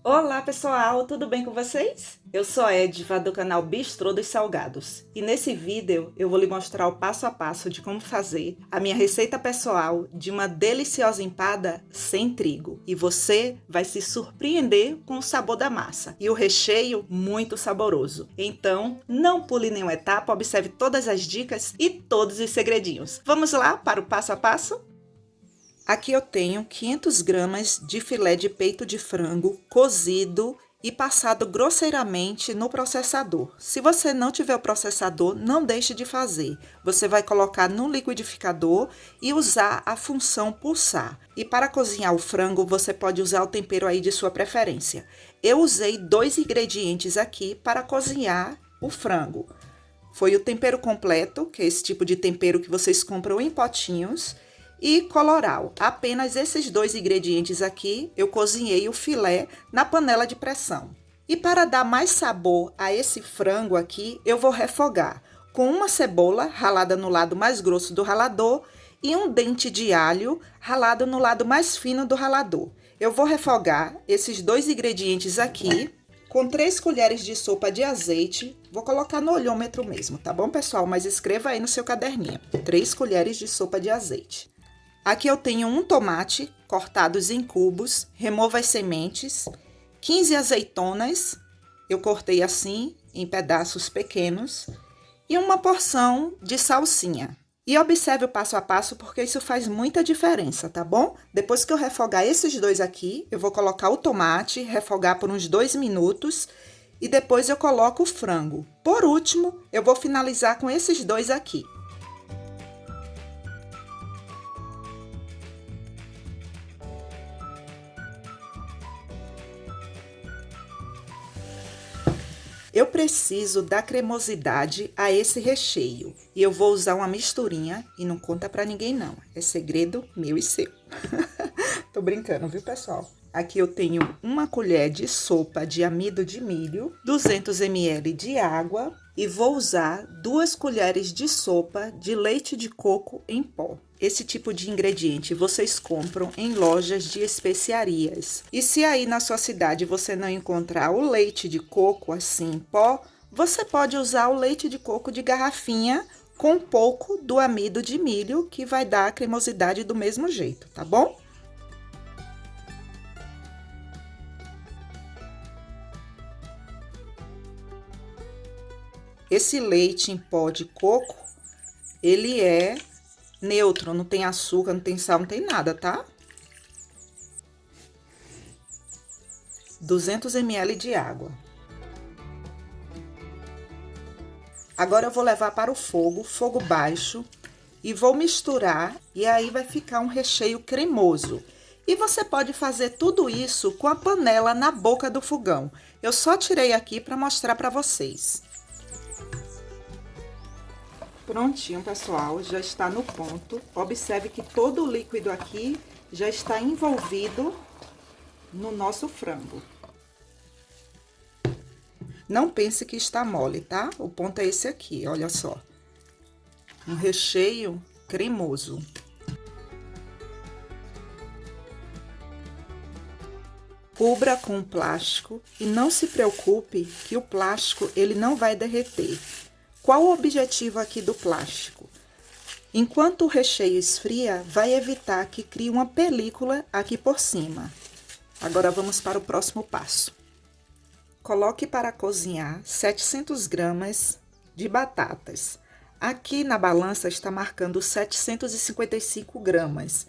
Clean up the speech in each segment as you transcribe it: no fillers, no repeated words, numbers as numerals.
Olá pessoal, tudo bem com vocês? Eu sou a Edva do canal Bistrô dos Salgados e nesse vídeo eu vou lhe mostrar o passo a passo de como fazer a minha receita pessoal de uma deliciosa empada sem trigo. E você vai se surpreender com o sabor da massa e o recheio muito saboroso. Então não pule nenhuma etapa, observe todas as dicas e todos os segredinhos. Vamos lá para o passo a passo? Aqui eu tenho 500 gramas de filé de peito de frango cozido e passado grosseiramente no processador. Se você não tiver o processador, não deixe de fazer. Você vai colocar no liquidificador e usar a função pulsar. E para cozinhar o frango, você pode usar o tempero aí de sua preferência. Eu usei 2 ingredientes aqui para cozinhar o frango. Foi o tempero completo, que é esse tipo de tempero que vocês compram em potinhos, e colorau. Apenas esses 2 ingredientes aqui, eu cozinhei o filé na panela de pressão. E para dar mais sabor a esse frango aqui, eu vou refogar com uma cebola ralada no lado mais grosso do ralador e um dente de alho ralado no lado mais fino do ralador. Eu vou refogar esses 2 ingredientes aqui com 3 colheres de sopa de azeite. Vou colocar no olhômetro mesmo, tá bom, pessoal? Mas escreva aí no seu caderninho. 3 colheres de sopa de azeite. Aqui eu tenho um tomate cortados em cubos, remova as sementes, 15 azeitonas, eu cortei assim, em pedaços pequenos, e uma porção de salsinha. E observe o passo a passo, porque isso faz muita diferença, tá bom? Depois que eu refogar esses 2 aqui, eu vou colocar o tomate, refogar por uns 2 minutos, e depois eu coloco o frango. Por último, eu vou finalizar com esses 2 aqui. Eu preciso dar cremosidade a esse recheio. E eu vou usar uma misturinha e não conta pra ninguém não. É segredo meu e seu. Tô brincando, viu, pessoal? Aqui eu tenho uma colher de sopa de amido de milho, 200 ml de água e vou usar 2 colheres de sopa de leite de coco em pó. Esse tipo de ingrediente vocês compram em lojas de especiarias. E se aí na sua cidade você não encontrar o leite de coco assim em pó, você pode usar o leite de coco de garrafinha com um pouco do amido de milho, que vai dar a cremosidade do mesmo jeito, tá bom? Esse leite em pó de coco, ele é neutro, não tem açúcar, não tem sal, não tem nada, tá? 200 ml de água. Agora eu vou levar para o fogo baixo, e vou misturar, e aí vai ficar um recheio cremoso. E você pode fazer tudo isso com a panela na boca do fogão. Eu só tirei aqui para mostrar para vocês. Prontinho, pessoal, já está no ponto. Observe que todo o líquido aqui já está envolvido no nosso frango. Não pense que está mole, tá? O ponto é esse aqui, olha só. Um recheio cremoso. Cubra com plástico e não se preocupe que o plástico ele não vai derreter. Qual o objetivo aqui do plástico? Enquanto o recheio esfria, vai evitar que crie uma película aqui por cima. Agora vamos para o próximo passo. Coloque para cozinhar 700 gramas de batatas. Aqui na balança está marcando 755 gramas,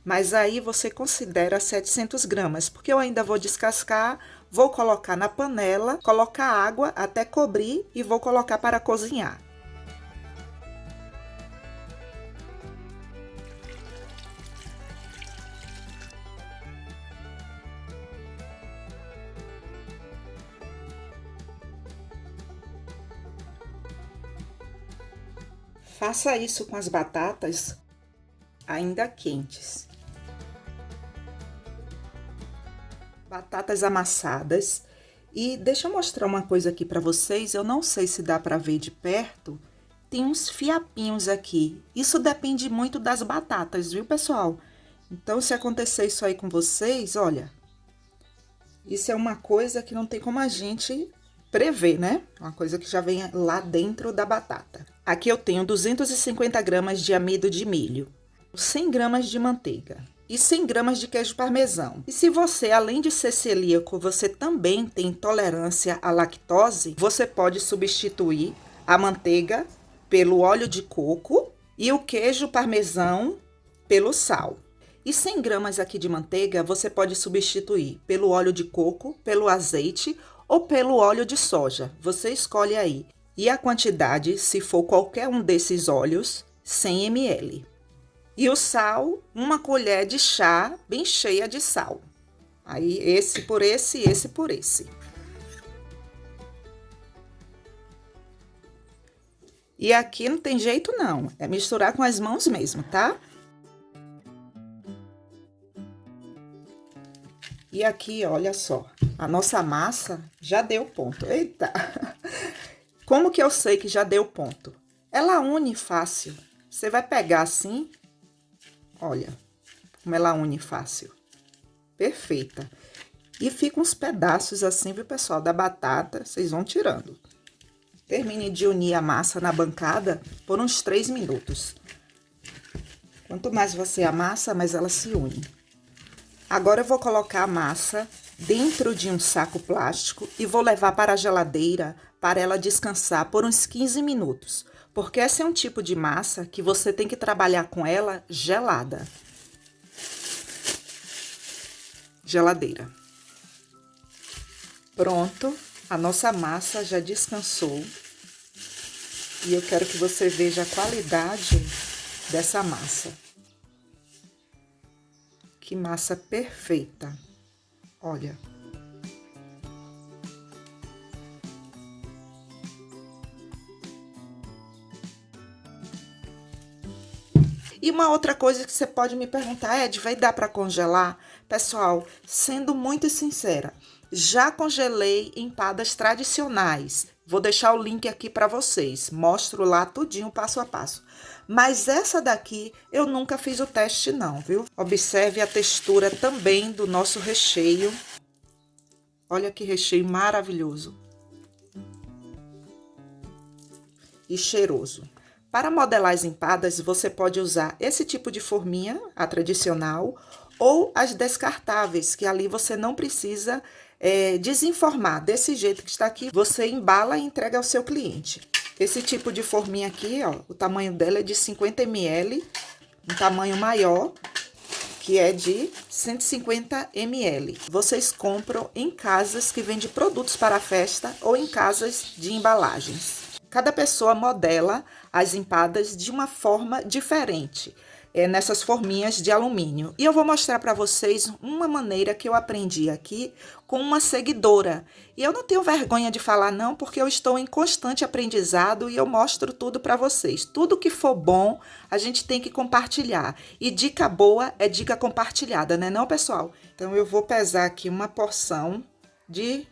mas aí você considera 700 gramas, porque eu ainda vou descascar, vou colocar na panela, colocar água até cobrir e vou colocar para cozinhar. Faça isso com as batatas ainda quentes. Batatas amassadas. E deixa eu mostrar uma coisa aqui para vocês, eu não sei se dá para ver de perto, tem uns fiapinhos aqui. Isso depende muito das batatas, viu, pessoal? Então, se acontecer isso aí com vocês, olha, Isso é uma coisa que não tem como a gente prever, né? Uma coisa que já vem lá dentro da batata. Aqui eu tenho 250 gramas de amido de milho, 100 gramas de manteiga e 100 gramas de queijo parmesão. E se você, além de ser celíaco, você também tem intolerância à lactose, você pode substituir a manteiga pelo óleo de coco e o queijo parmesão pelo sal. E 100 gramas aqui de manteiga você pode substituir pelo óleo de coco, pelo azeite ou pelo óleo de soja. Você escolhe aí. E a quantidade, se for qualquer um desses óleos, 100 ml. E o sal, uma colher de chá bem cheia de sal. Aí esse por esse por esse. E aqui não tem jeito não, é misturar com as mãos mesmo, tá? E aqui, olha só, a nossa massa já deu ponto. Eita! Como que eu sei que já deu ponto? Ela une fácil. Você vai pegar assim, olha, como ela une fácil. Perfeita. E fica uns pedaços assim, viu, pessoal, da batata, vocês vão tirando. Termine de unir a massa na bancada por uns 3 minutos. Quanto mais você amassa, mais ela se une. Agora eu vou colocar a massa dentro de um saco plástico e vou levar para a geladeira para ela descansar por uns 15 minutos. Porque esse é um tipo de massa que você tem que trabalhar com ela gelada. Geladeira. Pronto, a nossa massa já descansou. E eu quero que você veja a qualidade dessa massa. Que massa perfeita. Olha. E uma outra coisa que você pode me perguntar, Ed, vai dar para congelar? Pessoal, sendo muito sincera, já congelei empadas tradicionais. Vou deixar o link aqui para vocês. Mostro lá tudinho, passo a passo. Mas essa daqui eu nunca fiz o teste não, viu? Observe a textura também do nosso recheio. Olha que recheio maravilhoso. E cheiroso. Para modelar as empadas, você pode usar esse tipo de forminha, a tradicional, ou as descartáveis, que ali você não precisa desenformar. Desse jeito que está aqui, você embala e entrega ao seu cliente. Esse tipo de forminha aqui, ó, o tamanho dela é de 50 ml, um tamanho maior, que é de 150 ml. Vocês compram em casas que vendem produtos para festa ou em casas de embalagens. Cada pessoa modela as empadas de uma forma diferente, nessas forminhas de alumínio. E eu vou mostrar para vocês uma maneira que eu aprendi aqui com uma seguidora. E eu não tenho vergonha de falar não, porque eu estou em constante aprendizado e eu mostro tudo para vocês. Tudo que for bom, a gente tem que compartilhar. E dica boa é dica compartilhada, né não, pessoal? Então eu vou pesar aqui uma porção de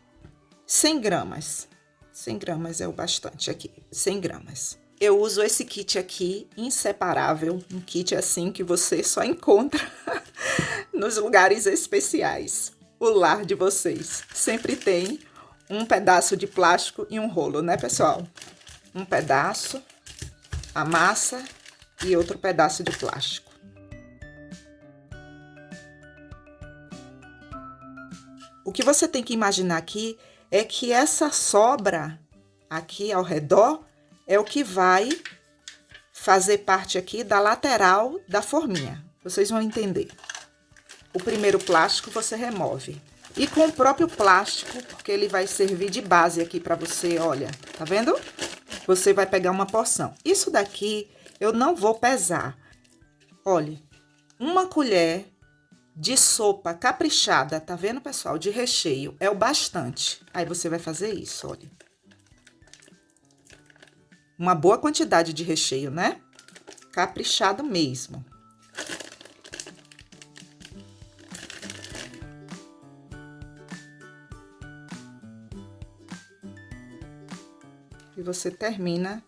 100 gramas. 100 gramas é o bastante aqui, 100 gramas. Eu uso esse kit aqui, inseparável, um kit assim que você só encontra nos lugares especiais. O lar de vocês sempre tem um pedaço de plástico e um rolo, né, pessoal? Um pedaço, a massa e outro pedaço de plástico. O que você tem que imaginar aqui é que essa sobra aqui ao redor é o que vai fazer parte aqui da lateral da forminha. Vocês vão entender. O primeiro plástico você remove. E com o próprio plástico, porque ele vai servir de base aqui para você, olha, tá vendo? Você vai pegar uma porção. Isso daqui eu não vou pesar. Olha, uma colher de sopa caprichada, tá vendo, pessoal? De recheio, é o bastante. Aí você vai fazer isso, olha. Uma boa quantidade de recheio, né? Caprichado mesmo. E você termina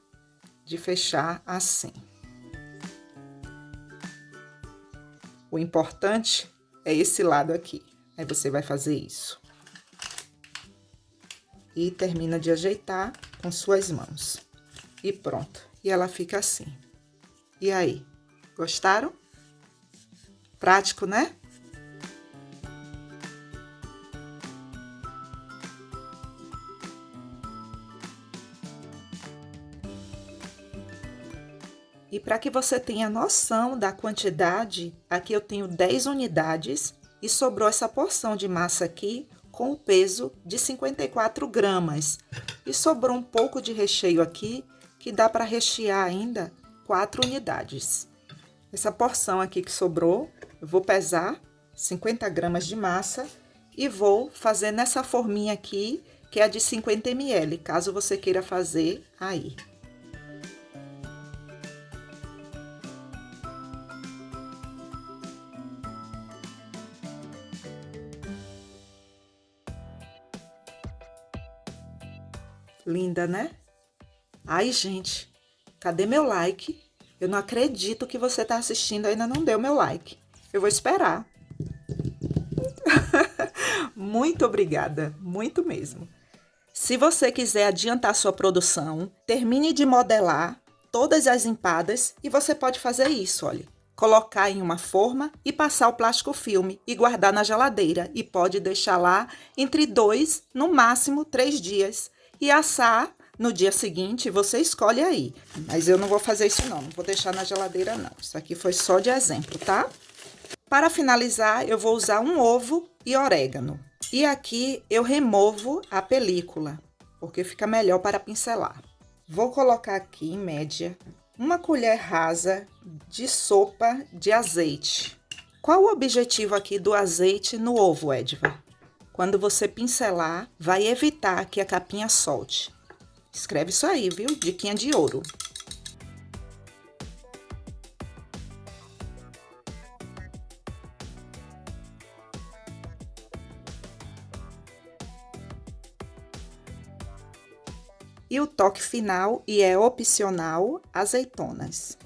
de fechar assim. O importante é esse lado aqui. Aí você vai fazer isso. e termina de ajeitar com suas mãos. E pronto. E ela fica assim. E aí, gostaram? Prático, né? E para que você tenha noção da quantidade, aqui eu tenho 10 unidades e sobrou essa porção de massa aqui com o peso de 54 gramas. E sobrou um pouco de recheio aqui, que dá para rechear ainda 4 unidades. Essa porção aqui que sobrou, eu vou pesar 50 gramas de massa e vou fazer nessa forminha aqui, que é a de 50 ml, caso você queira fazer aí. Linda, né? Ai, gente, cadê meu like? Eu não acredito que você tá assistindo e ainda não deu meu like. Eu vou esperar. Muito obrigada, muito mesmo. Se você quiser adiantar sua produção, termine de modelar todas as empadas e você pode fazer isso, olha. Colocar em uma forma e passar o plástico filme e guardar na geladeira. E pode deixar lá entre 2, no máximo 3 dias. E assar no dia seguinte, você escolhe aí. Mas eu não vou fazer isso não vou deixar na geladeira não. Isso aqui foi só de exemplo, tá? Para finalizar, eu vou usar um ovo e orégano. E aqui eu removo a película, porque fica melhor para pincelar. Vou colocar aqui, em média, uma colher rasa de sopa de azeite. Qual o objetivo aqui do azeite no ovo, Edva? Quando você pincelar, vai evitar que a capinha solte. Escreve isso aí, viu? Diquinha de ouro. E o toque final, e é opcional, azeitonas.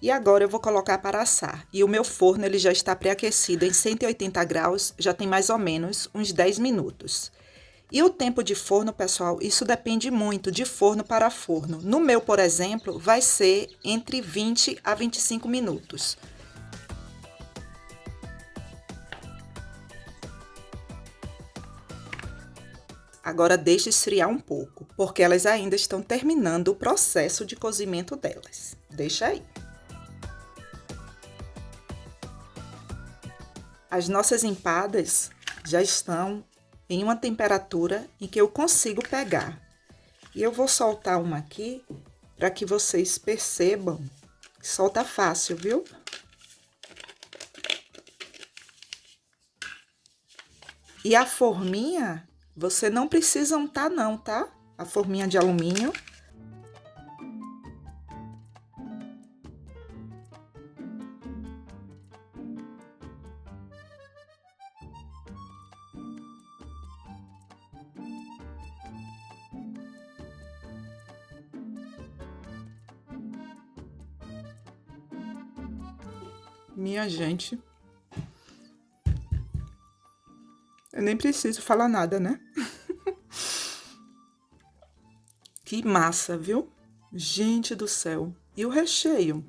E agora eu vou colocar para assar. E o meu forno ele já está pré-aquecido em 180 graus, já tem mais ou menos uns 10 minutos. E o tempo de forno, pessoal, isso depende muito de forno para forno. No meu, por exemplo, vai ser entre 20 a 25 minutos. Agora deixe esfriar um pouco, porque elas ainda estão terminando o processo de cozimento delas. Deixa aí. As nossas empadas já estão em uma temperatura em que eu consigo pegar. E eu vou soltar uma aqui para que vocês percebam que solta fácil, viu? E a forminha, você não precisa untar não, tá? A forminha de alumínio. Minha gente, eu nem preciso falar nada, né? Que massa, viu? Gente do céu. E o recheio?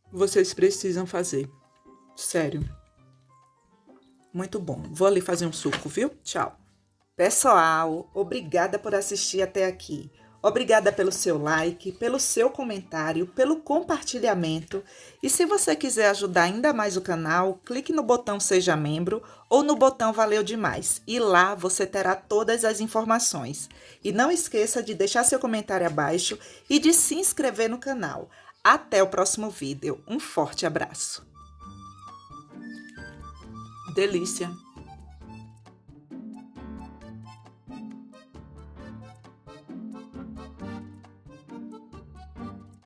Vocês precisam fazer. Sério. Muito bom. Vou ali fazer um suco, viu? Tchau. Pessoal, obrigada por assistir até aqui. Obrigada pelo seu like, pelo seu comentário, pelo compartilhamento. E se você quiser ajudar ainda mais o canal, clique no botão Seja Membro ou no botão Valeu Demais. E lá você terá todas as informações. E não esqueça de deixar seu comentário abaixo e de se inscrever no canal. Até o próximo vídeo. Um forte abraço. Delícia!